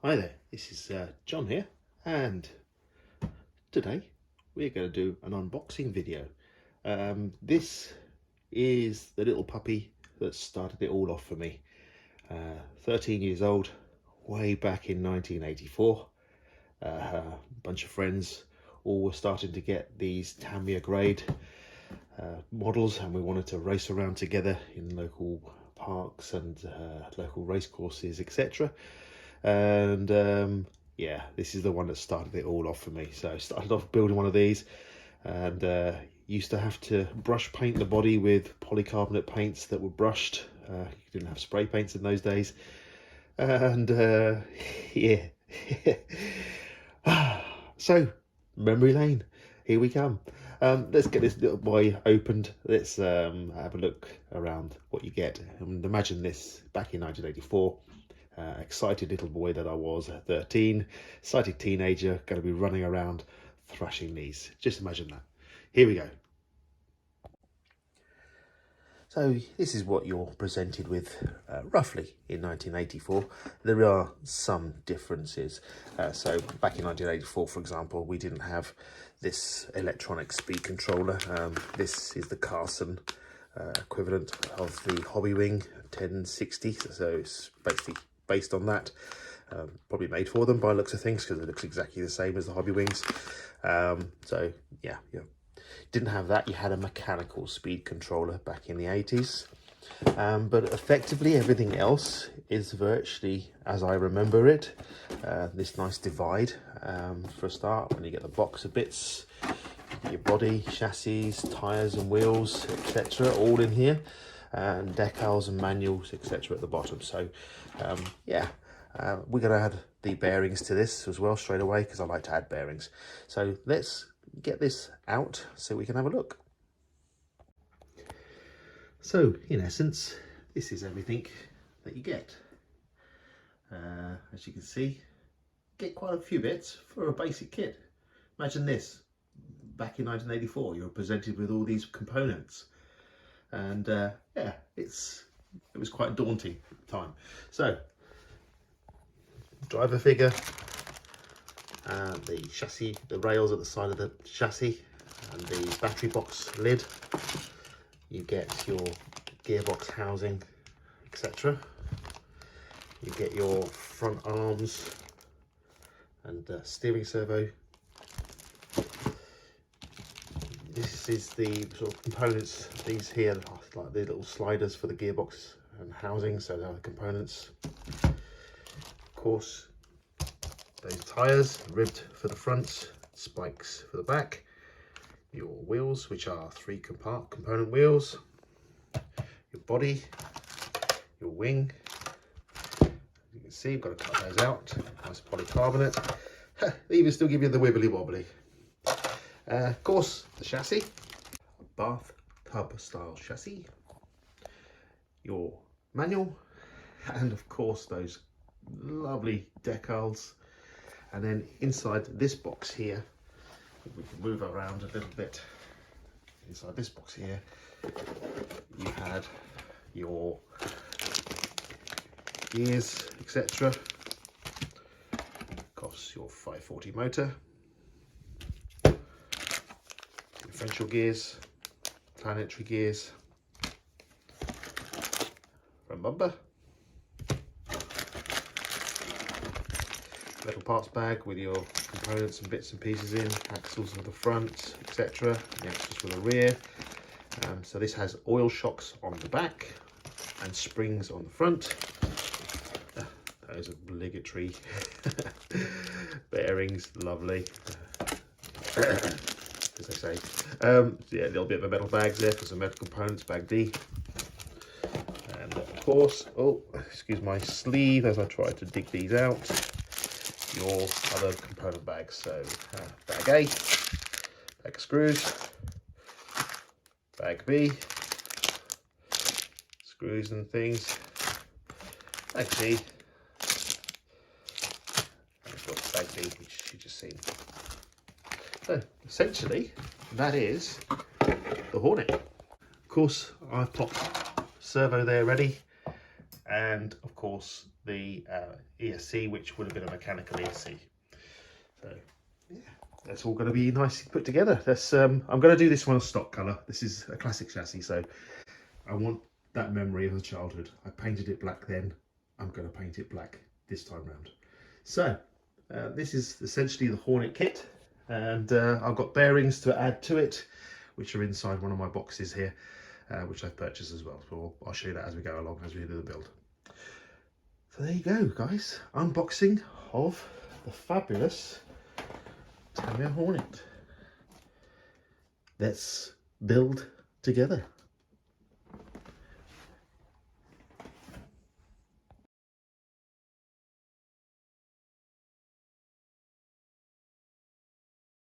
Hi there, this is John here, and today we're going to do an unboxing video. This is the little puppy that started it all off for me. 13 years old, way back in 1984. A bunch of friends all were starting to get these Tamiya grade models, and we wanted to race around together in local parks and local race courses, etc. And yeah, this is the one that started it all off for me. So I started off building one of these, and used to have to brush paint the body with polycarbonate paints that were brushed. You didn't have spray paints in those days, and yeah. So memory lane, here we come. Let's get this little boy opened. Let's have a look around what you get. And imagine this back in 1984. Excited little boy that I was at 13, excited teenager, going to be running around thrashing these. Just imagine that. Here we go. So this is what you're presented with roughly in 1984. There are some differences. So back in 1984, for example, we didn't have this electronic speed controller. This is the Carson equivalent of the Hobbywing 1060. So it's based on that, probably made for them by looks of things, because it looks exactly the same as the Hobbywings. So yeah, didn't have that. You had a mechanical speed controller back in the 80s, but effectively everything else is virtually as I remember it. This nice divide for a start, when you get the box of bits, your body, chassis, tires and wheels, etc., all in here, and decals and manuals, etc., at the bottom. So yeah, we're going to add the bearings to this as well straight away, because I like to add bearings. So let's get this out so we can have a look. So in essence, this is everything that you get. As you can see, get quite a few bits for a basic kit. Imagine this, back in 1984, you were presented with all these components, and yeah, it was quite daunting at the time. So driver figure, the chassis, the rails at the side of the chassis, and the battery box lid. You get your gearbox housing, etc. You get your front arms and steering servo. This is the sort of components. These here are like the little sliders for the gearbox and housing, so they're the components. Of course, those tyres, ribbed for the front, spikes for the back. Your wheels, which are 3 component wheels. Your body, your wing. As you can see, I've got to cut those out. Nice polycarbonate. They even still give you the wibbly wobbly. Of course, the chassis, a bathtub style chassis. Your manual, and of course those lovely decals. And then inside this box here, we can move around a little bit. Inside this box here, you had your gears, etc. Of course, your 540 motor, differential gears, planetary gears, front bumper, metal parts bag with your components and bits and pieces in, axles on the front, etc. The extras for the rear. So this has oil shocks on the back and springs on the front. Those are obligatory bearings, lovely. As I say, yeah, a little bit of a metal bag there for some metal components, bag D. And of course, oh, excuse my sleeve as I try to dig these out, your other component bags. So bag A, bag of screws, bag B, screws and things, bag C, and of course bag D, which you just seen. So essentially, that is the Hornet. Of course, I've popped servo there ready, and of course the ESC, which would have been a mechanical ESC. So yeah, that's all going to be nicely put together. That's I'm going to do this one a stock colour. This is a classic chassis, so I want that memory of the childhood. I painted it black then. I'm going to paint it black this time round. So this is essentially the Hornet kit, and I've got bearings to add to it, which are inside one of my boxes here, which I've purchased as well. So I'll show you that as we go along, as we do the build. So there you go, guys. Unboxing of the fabulous Tamiya Hornet. Let's build together.